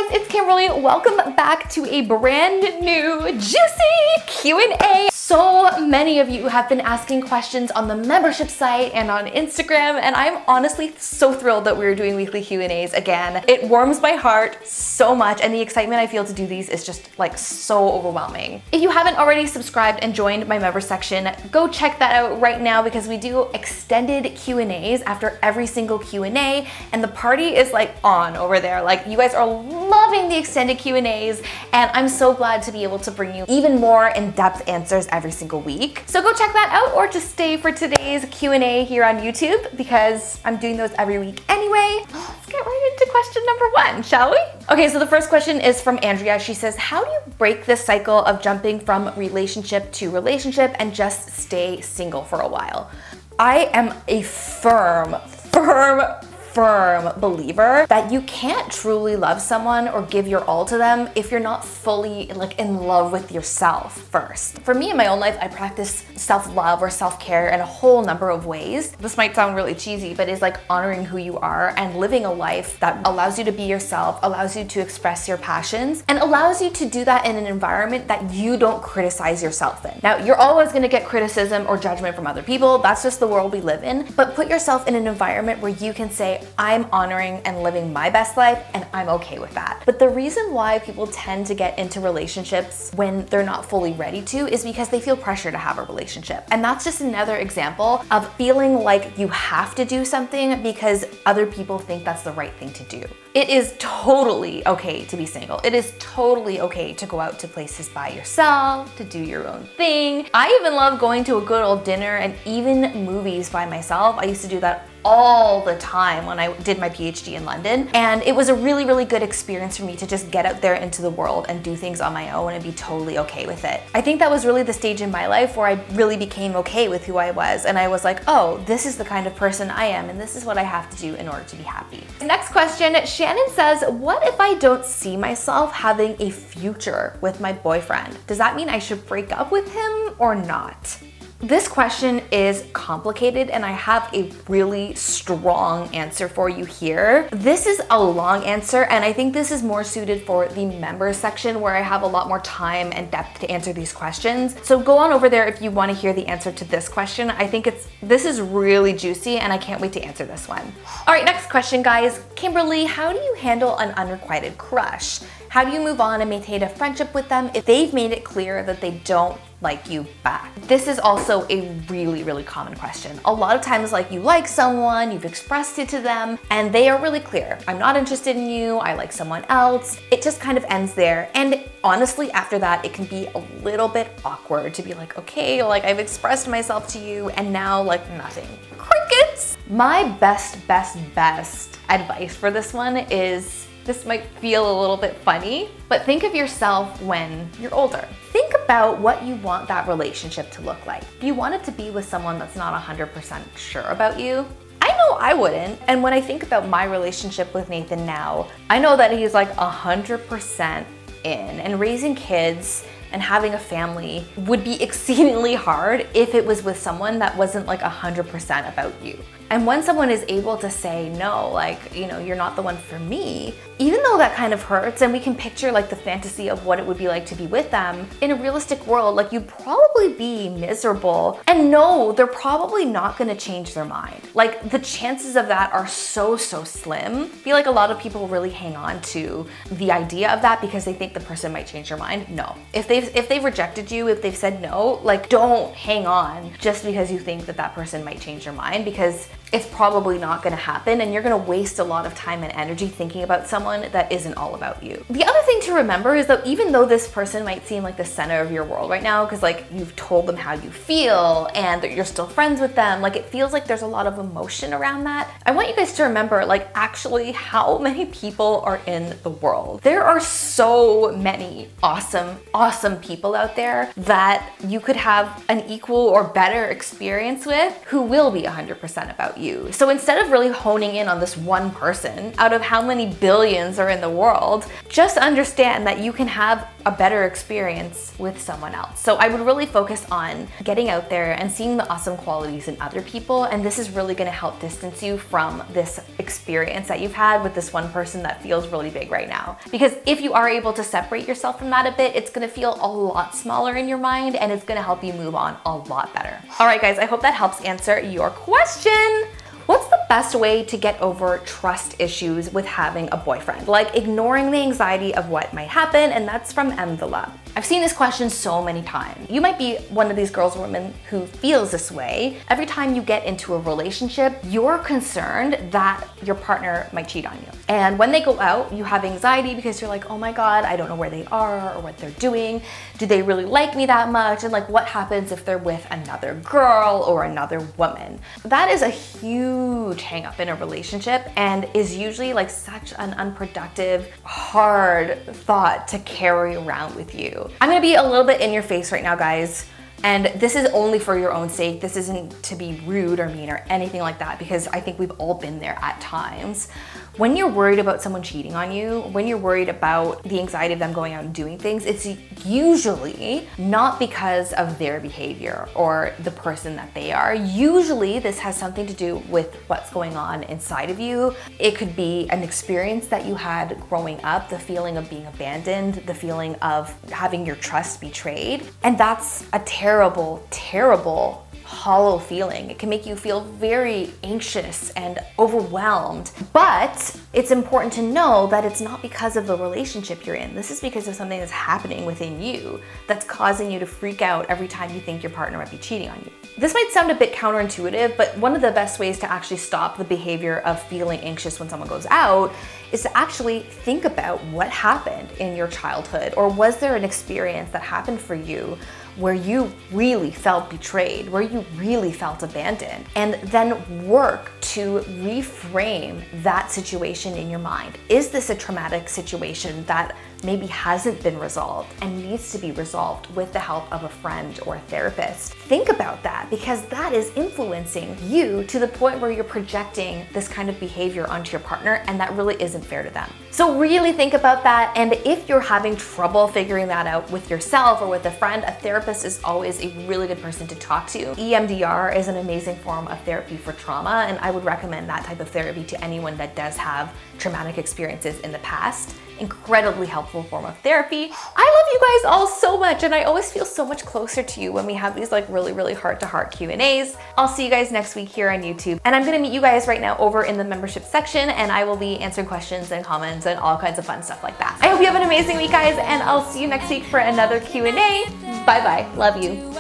guys, it's Kimberly. Welcome back to a brand new juicy Q&A. So many of you have been asking questions on the membership site and on Instagram, and I'm honestly so thrilled that we're doing weekly Q&As again. It warms my heart so much, and the excitement I feel to do these is just like so overwhelming. If you haven't already subscribed and joined my member section, go check that out right now because we do extended Q&As after every single Q&A, and the party is like on over there. Like, you guys are loving the extended Q&As, and I'm so glad to be able to bring you even more in-depth answers every single week. So go check that out, or just stay for today's Q&A here on YouTube because I'm doing those every week anyway. Let's get right into question number one, shall we? Okay, so the first question is from Andrea. She says, how do you break the cycle of jumping from relationship to relationship and just stay single for a while? I am a firm believer that you can't truly love someone or give your all to them if you're not fully like in love with yourself first. For me in my own life, I practice self-love or self-care in a whole number of ways. This might sound really cheesy, but it's like honoring who you are and living a life that allows you to be yourself, allows you to express your passions, and allows you to do that in an environment that you don't criticize yourself in. Now, you're always gonna get criticism or judgment from other people. That's just the world we live in. But put yourself in an environment where you can say, I'm honoring and living my best life, and I'm okay with that. But the reason why people tend to get into relationships when they're not fully ready to is because they feel pressure to have a relationship. And that's just another example of feeling like you have to do something because other people think that's the right thing to do. It is totally okay to be single. It is totally okay to go out to places by yourself, to do your own thing. I even love going to a good old dinner and even movies by myself. I used to do that all the time when I did my PhD in London. And it was a really, really good experience for me to just get out there into the world and do things on my own and be totally okay with it. I think that was really the stage in my life where I really became okay with who I was. And I was like, oh, this is the kind of person I am, and this is what I have to do in order to be happy. Next question, Shannon says, what if I don't see myself having a future with my boyfriend? Does that mean I should break up with him or not? This question is complicated, and I have a really strong answer for you here. This is a long answer, and I think this is more suited for the members section where I have a lot more time and depth to answer these questions. So go on over there if you want to hear the answer to this question. I think this is really juicy, and I can't wait to answer this one. All right, next question, guys. Kimberly, how do you handle an unrequited crush? How do you move on and maintain a friendship with them if they've made it clear that they don't like you back? This is also a really, really common question. A lot of times, like, you like someone, you've expressed it to them, and they are really clear. I'm not interested in you, I like someone else. It just kind of ends there. And honestly, after that, it can be a little bit awkward to be like, okay, like, I've expressed myself to you, and now, like, nothing. Crickets! My best advice for this one is, this might feel a little bit funny, but think of yourself when you're older. Think about what you want that relationship to look like. Do you want it to be with someone that's not 100% sure about you? I know I wouldn't. And when I think about my relationship with Nathan now, I know that he's like 100% in, and raising kids and having a family would be exceedingly hard if it was with someone that wasn't like 100% about you. And when someone is able to say, no, like, you know, you're not the one for me, even though that kind of hurts, and we can picture like the fantasy of what it would be like to be with them, in a realistic world, like, you'd probably be miserable. And no, they're probably not gonna change their mind. Like, the chances of that are so slim. I feel like a lot of people really hang on to the idea of that because they think the person might change their mind. No. If they've rejected you, if they've said no, like, don't hang on just because you think that that person might change their mind, because it's probably not gonna happen, and you're gonna waste a lot of time and energy thinking about someone that isn't all about you. The other thing to remember is that even though this person might seem like the center of your world right now, because like you've told them how you feel and that you're still friends with them, like it feels like there's a lot of emotion around that. I want you guys to remember, like, actually how many people are in the world. There are so many awesome people out there that you could have an equal or better experience with who will be 100% about you. So instead of really honing in on this one person out of how many billions are in the world, just understand that you can have a better experience with someone else. So I would really focus on getting out there and seeing the awesome qualities in other people, and this is really gonna help distance you from this experience that you've had with this one person that feels really big right now. Because if you are able to separate yourself from that a bit, it's gonna feel a lot smaller in your mind, and it's gonna help you move on a lot better. All right, guys, I hope that helps answer your question. What's the best way to get over trust issues with having a boyfriend? Like ignoring the anxiety of what might happen, and that's from Envelope. I've seen this question so many times. You might be one of these girls or women who feels this way. Every time you get into a relationship, you're concerned that your partner might cheat on you. And when they go out, you have anxiety because you're like, oh my God, I don't know where they are or what they're doing. Do they really like me that much? And like, what happens if they're with another girl or another woman? That is a huge hang up in a relationship and is usually like such an unproductive, hard thought to carry around with you. I'm gonna be a little bit in your face right now, guys. And this is only for your own sake. This isn't to be rude or mean or anything like that, because I think we've all been there at times. When you're worried about someone cheating on you, when you're worried about the anxiety of them going out and doing things, it's usually not because of their behavior or the person that they are. Usually this has something to do with what's going on inside of you. It could be an experience that you had growing up, the feeling of being abandoned, the feeling of having your trust betrayed. And that's a terrible, terrible, hollow feeling. It can make you feel very anxious and overwhelmed. But it's important to know that it's not because of the relationship you're in. This is because of something that's happening within you that's causing you to freak out every time you think your partner might be cheating on you. This might sound a bit counterintuitive, but one of the best ways to actually stop the behavior of feeling anxious when someone goes out is to actually think about what happened in your childhood, or was there an experience that happened for you where you really felt betrayed, where you really felt abandoned, and then work to reframe that situation in your mind. Is this a traumatic situation that maybe hasn't been resolved and needs to be resolved with the help of a friend or a therapist? Think about that, because that is influencing you to the point where you're projecting this kind of behavior onto your partner, and that really isn't fair to them. So really think about that, and if you're having trouble figuring that out with yourself or with a friend, a therapist is always a really good person to talk to. EMDR is an amazing form of therapy for trauma, and I would recommend that type of therapy to anyone that does have traumatic experiences in the past. Incredibly helpful form of therapy. I love you guys all so much, and I always feel so much closer to you when we have these like really heart-to-heart Q&As. I'll see you guys next week here on YouTube, and I'm gonna meet you guys right now over in the membership section, and I will be answering questions and comments and all kinds of fun stuff like that. I hope you have an amazing week, guys, and I'll see you next week for another Q&A. Bye-bye. Love you.